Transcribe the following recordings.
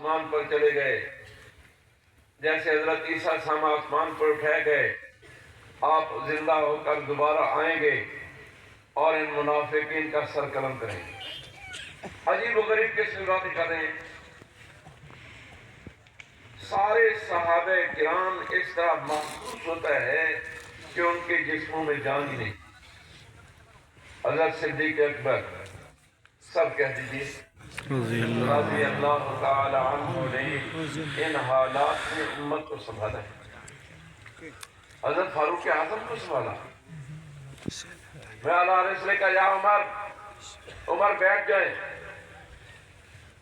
آسمان پر چلے گئے، جیسے حضرت عیسیٰ السلام آسمان پر اٹھائے گئے، آپ زندہ ہو کر دوبارہ آئیں گے اور ان منافقین کا سر قلم کریں گے۔ عجیب و غریب قسم کی باتیں کر رہے ہیں۔ سارے صحابہ کرام اس طرح محسوس ہوتا ہے کہ ان کے جسموں میں جان ہی نہیں۔ حضرت صدیق اکبر، سب کہہ دیجیے رضی اللہ تعالی عنہ نے ان حالات میں امت کو سنبھالا ہے۔ حضرت فاروق اعظم کو سنبھالا۔ میں اللہ رسول نے کہا یا عمر بیٹھ جائیں،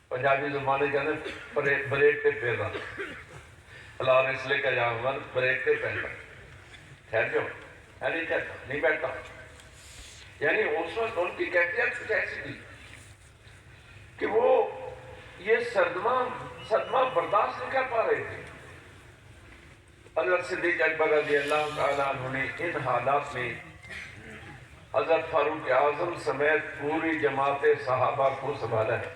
پنجابی زبان کے اندر بریک پہ پھیر رہا، اللہ رسول نے کہا یا عمر بریک پہ پھیر رہا، ٹھہر جاؤ، میں نہیں ٹھہرتا، نہیں بیٹھتا۔ یعنی اس وقت ان کی کیفیت کچھ ایسی تھی کہ وہ یہ صدمہ برداشت نہیں کر پا رہے تھے۔ حضرت صدیق اکبر رضی اللہ تعالیٰ عنہ نے ان حالات میں حضرت فاروق اعظم سمیت پوری جماعت صحابہ کو سنبھالا ہے۔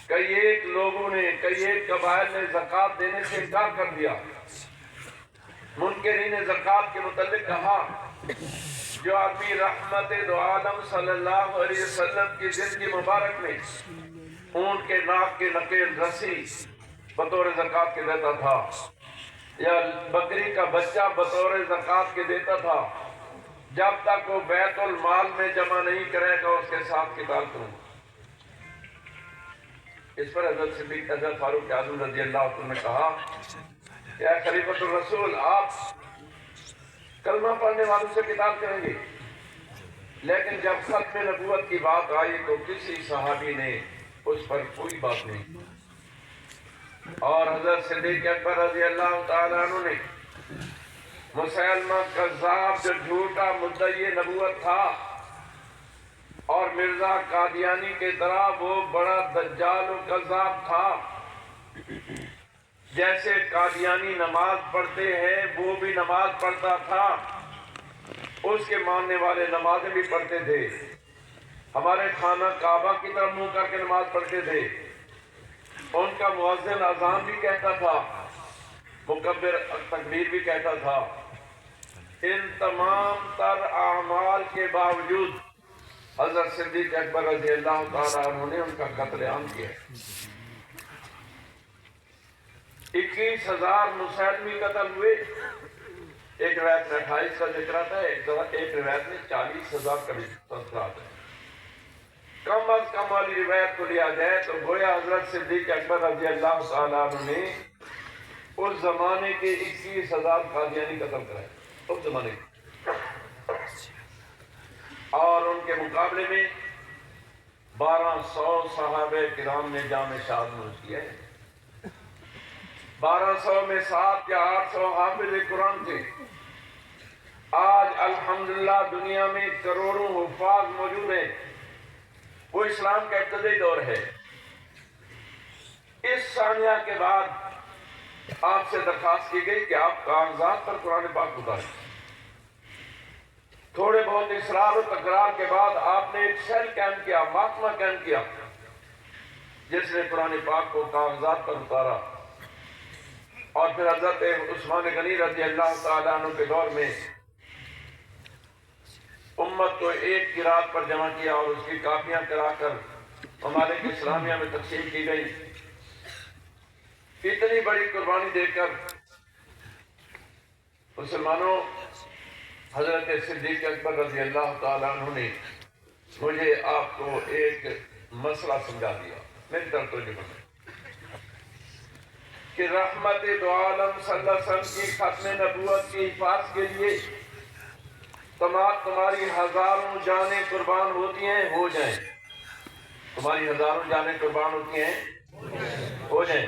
کئی ایک لوگوں نے، کئی ایک قبائل نے زکوٰۃ دینے سے انکار کر دیا۔ منکرین زکوٰۃ کے متعلق کہا جو آدمی رحمت دو عالم صلی اللہ علیہ وسلم کی زندگی مبارک میں اونٹ کے ناک کے نکیل رسی بطور زکوٰۃ کے دیتا تھا، یا بکری کا بچہ بطور زکوٰۃ کے دیتا تھا، جب تک وہ بیت المال میں جمع نہیں کرے گا اس کے ساتھ قتال کروں۔ اس پر حضرت فاروق اعظم رضی اللہ عنہ نے کہا کہ اے خلیفۃ الرسول، آپ کلمہ پڑھنے والوں سے قتال کریں گے، لیکن جب ختم نبوت کی بات آئی تو کسی صحابی نے اس پر کوئی بات نہیں۔ اور حضرت صدیق اکبر رضی اللہ تعالیٰ عنہ نے مسلمہ کذاب جو جھوٹا مدعی نبوت تھا اور مرزا قادیانی کے طرح وہ بڑا دجال و کذاب تھا، جیسے قادیانی نماز پڑھتے ہیں وہ بھی نماز پڑھتا تھا، اس کے ماننے والے نمازیں بھی پڑھتے تھے، ہمارے خانہ کعبہ کی طرف منہ کر کے نماز پڑھتے تھے، ان کا مؤذن اذان بھی کہتا تھا، مکبر تکبیر بھی کہتا تھا۔ ان تمام تر اعمال کے باوجود حضرت صدیق اکبر رضی اللہ تعالیٰ عنہ نے ان کا قتل عام کیا۔ 21,000 مسلمی قتل ہوئے، ایک روایت میں 28 کا ذکر آتا ہے، ایک روایت میں 40,000 کا ذکر آتا ہے۔ کم از کم والی روایت کو لیا جائے تو گویا حضرت صدیق اکبر رضی اللہ تعالیٰ عنہ نے اس زمانے کے 21,000 قادیانی قتل کرائے، اس زمانے کے، اور ان کے مقابلے میں 1200 صحابہ کرام نے جام شہادت نوش کیا ہے۔ 1200 میں 700 یا 800 حافظ قرآن تھے۔ آج الحمدللہ دنیا میں کروڑوں حفاظ موجود ہیں۔ وہ اسلام کا ابتدائی دور ہے۔ اس ثانیہ کے بعد آپ سے درخواست کی گئی کہ آپ کاغذات پر قرآن پاک اتاریں۔ تھوڑے بہت اصرار و تکرار کے بعد آپ نے ایک سیل قائم کیا، محکمہ قائم کیا، جس نے قرآن پاک کو کاغذات پر اتارا، اور پھر حضرت عثمان غنی رضی اللہ تعالیٰ عنہ کے دور میں امت کو ایک قرات پر جمع کیا اور اس کی کاپیاں کرا کر ممالک اسلامیہ میں تقسیم کی گئی۔ اتنی بڑی قربانی دے کر مسلمانوں، حضرت صدیق اکبر رضی اللہ تعالیٰ عنہ نے مجھے آپ کو ایک مسئلہ سمجھا دیا، میری طرف توجہ کریں کہ رحمت دو عالم صلی اللہ علیہ وسلم کی ختم نبوت کی حفاظت کے لیے تمہاری ہزاروں جانیں قربان ہوتی ہیں، ہو جائیں۔ تمہاری ہزاروں جانیں قربان ہوتی ہیں، ہو جائیں۔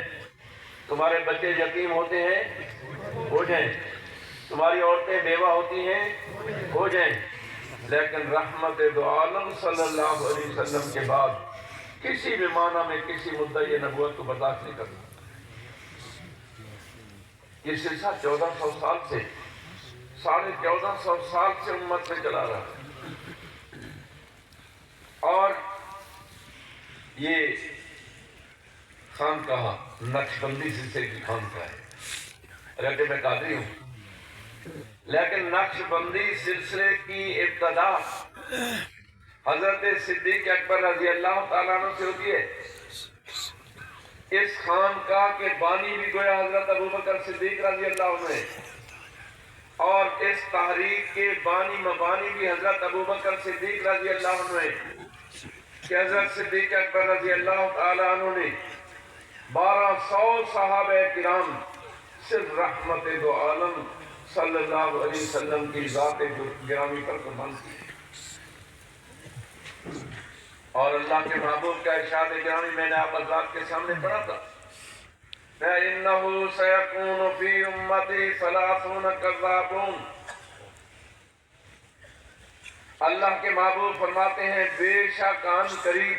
تمہارے بچے یتیم ہوتے ہیں، ہو جائیں۔ تمہاری عورتیں بیوہ ہوتی ہیں، ہو جائیں، لیکن رحمت دو عالم صلی اللہ علیہ وسلم کے بعد کسی بھی معنی میں کسی مدعی نبوت کو برداشت نہیں کرتا۔ یہ سلسلہ 1400 سال سے، 1450 سال سے امت سے چلا رہا ہے، اور یہ خان کہا نقشبندی سلسلے کی خان کا ہے، اگرچہ میں قادری ہوں، لیکن نقشبندی سلسلے کی ابتدا حضرت صدیق اکبر رضی اللہ تعالیٰ عنہ سے ہوتی ہے۔ اس خانقاہ کے بانی بھی گویا حضرت ابوبکر صدیق رضی اللہ عنہ ہے، اور اس تحریک کے بانی مبانی بھی حضرت ابوبکر صدیق رضی اللہ عنہ ہے کہ حضرت صدیق اکبر رضی اللہ تعالیٰ عنہ نے 1200 صحابہ کرام صرف رحمت دو عالم صلی اللہ علیہ وسلم کی ذات گرامی پر قربان کی، اور اللہ کے محبوب کا ارشاد گرامی میں نے آپ حضرات کے سامنے پڑھا تھا، فَإِنَّهُ سَيَكُونُ فِي أُمَّتِي 30 كَذَّابُونَ۔ اللہ کے محبوب فرماتے ہیں بے شک آن قریب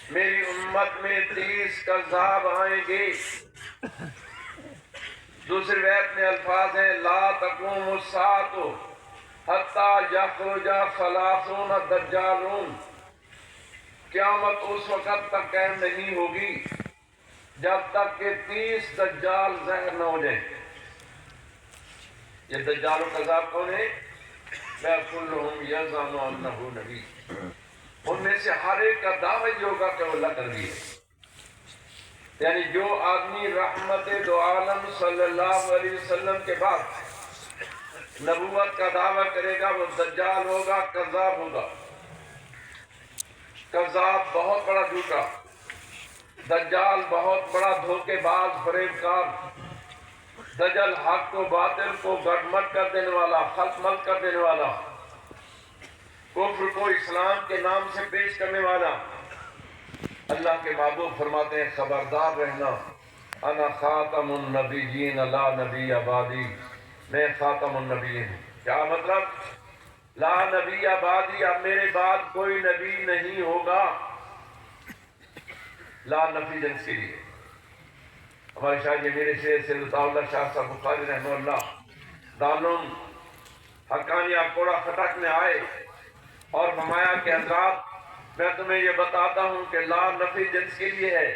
میری امت میں 30 کذاب آئیں گے۔ دوسری روایت میں الفاظ ہیں لا تقوم الساعة حتی یخرج 30 دجالون، قیامت اس وقت تک قائم نہیں ہوگی جب تک کہ 30 دجال ظاہر نہ ہو جائیں۔ یہ دجال و کذاب کون ہے؟ کلہم یزعم انہ نبی، ان میں سے ہر ایک کا دعویٰ یہ ہوگا کہ وہ اللہ کا نبی ہے۔ یعنی جو آدمی رحمت دو عالم صلی اللہ علیہ وسلم کے بعد نبوت کا دعویٰ کرے گا وہ دجال ہوگا، کذاب ہوگا۔ کذاب بہت بڑا جھوٹا، دجال بہت بڑا دھوکے باز فریب کار، دجل حق کو باطل کو گڑمٹ کر دینے والا، خلط ملط کر دینے والا، کفر کو اسلام کے نام سے پیش کرنے والا۔ اللہ کے محبوب فرماتے ہیں خبردار رہنا، انا خاتم النبیین لا نبی بعدی، میں خاتم النبیین ہوں۔ کیا مطلب؟ لا نبی بعدی، اب میرے بعد کوئی نبی نہیں ہوگا۔ لا نفی جنس کے لیے ہمارے شاہ جی میرے سے سید اللہ شاہ صاحب بخاری رحمہ اللہ دارالعلوم حقانیہ کوڑا خٹک میں آئے اور فرمایا کہ حضرات میں تمہیں یہ بتاتا ہوں کہ لا نفی جنس کے لیے ہے،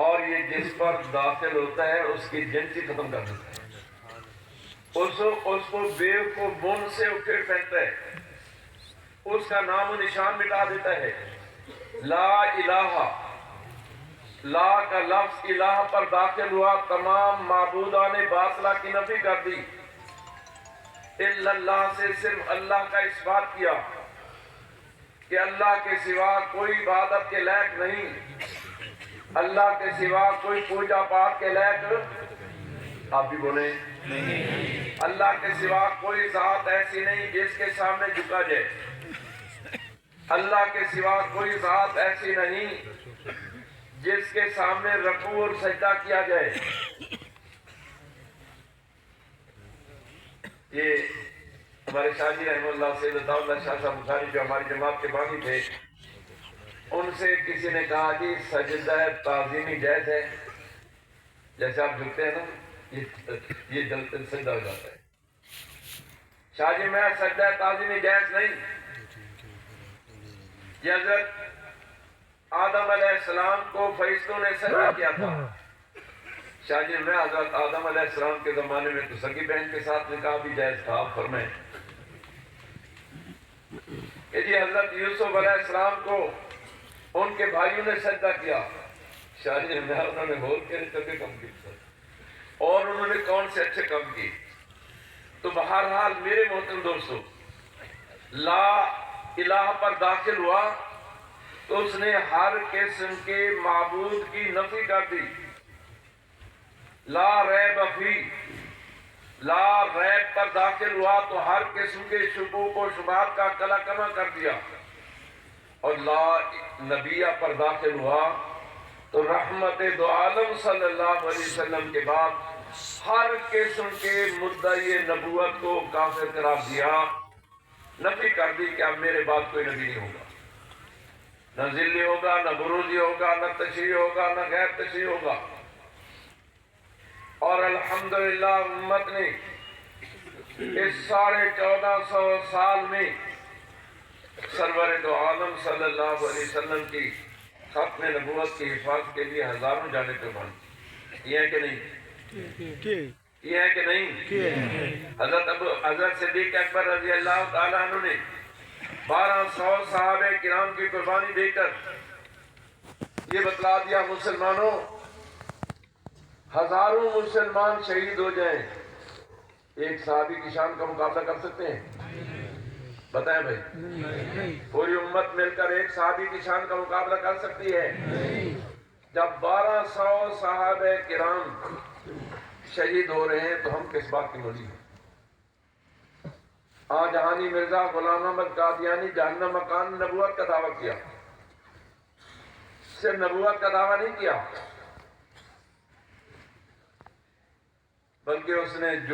اور یہ جس پر داخل ہوتا ہے اس کی جنس ہی ختم کر دیتا ہے، اس کو بیو کو بن سے اکھیڑ پھینکتا ہے، اس کا نام و نشان مٹا دیتا ہے۔ لا الہ، لا کا لفظ الہ پر داخل ہوا، تمام معبودان باطلہ کی نفی کر دی، الا اللہ سے صرف اللہ کا اثبات کیا کہ اللہ کے سوا کوئی عبادت کے لائق نہیں، اللہ کے سوا کوئی پوجا پاٹ کے لائق، آپ بھی بولیں نہیں، اللہ کے سوا کوئی ذات ایسی نہیں جس کے سامنے جھکا جائے، اللہ کے سوا کوئی ذات ایسی نہیں جس کے سامنے رکوع اور سجدہ کیا جائے۔ یہ ہمارے شاہ جی رحمہ اللہ سید اللہ شاہ صاحب بخاری جو ہماری جماعت کے بانی تھے، ان سے کسی نے کہا جی سجدہ تعظیمی جائز ہے؟ جیسے آپ جھکتے ہیں نا یہ سجدہ ہو جاتا ہے۔ شاہ جی میں سجدہ تعظیمی جائز نہیں، یہ حضرت آدم علیہ السلام کو فرشتوں نے سجدہ کیا تھا۔ شاہ جی میں حضرت آدم علیہ السلام کے زمانے میں تو سگی بہن کے ساتھ نکاح بھی جائز تھا، آپ فرمائیں کہ جی حضرت یوسف علیہ السلام کو ان کے بھائیوں نے سجدہ کیا۔ شاہ جی میں انہوں نے بہت کے چکے کم کی اور انہوں نے کون سے اچھے کام کی۔ تو بہرحال میرے محترم دوستو، لا الہ پر داخل ہوا تو اس نے ہر قسم کے معبود کی نفی کر دی۔ لا ریب فی، لا ریب پر داخل ہوا تو ہر قسم کے شکوک و شبہات کا کلا کما کر دیا، اور لا نبیہ پر داخل ہوا تو رحمت دو عالم صلی اللہ علیہ وسلم کے بعد ہر قسم کے مدعی نبوت کو کافر قرار دیا، نفی کر دی کہ اب میرے بعد کوئی نبی نہیں ہوگا، نہ ذلی ہوگا، نہ بروزی ہوگا، نہ تشریح ہوگا، نہ غیر تشریح ہوگا۔ اور الحمدللہ امت نے اس 1450 سال میں سرور دو عالم صلی اللہ علیہ وسلم کی ختم نبوت کی حفاظت کے لیے ہزاروں جانیں قربان کی. یہ ہے کہ نہیں؟ یہ ہے کہ نہیں؟ حضرت صدیق اکبر رضی اللہ تعالیٰ عنہ نے 1200 صحابہ کرام کی قربانی دے کر یہ بتلا دیا مسلمانوں ہزاروں مسلمان شہید ہو جائیں ایک صحابی کی شان کا مقابلہ کر سکتے ہیں؟ بتائیں بھائی. پوری امت مل کر ایک صحابی کی شان کا مقابلہ کر سکتی ہے؟ جب 1200 صحابہ کرام شہید ہو رہے ہیں تو ہم کس بات کی مولی ہیں؟ جہانی مرزا غلام احمد قادیانی جہنم مکان نبوت کا دعویٰ کیا. صرف نبوت کا دعویٰ نہیں کیا بلکہ اس نے جو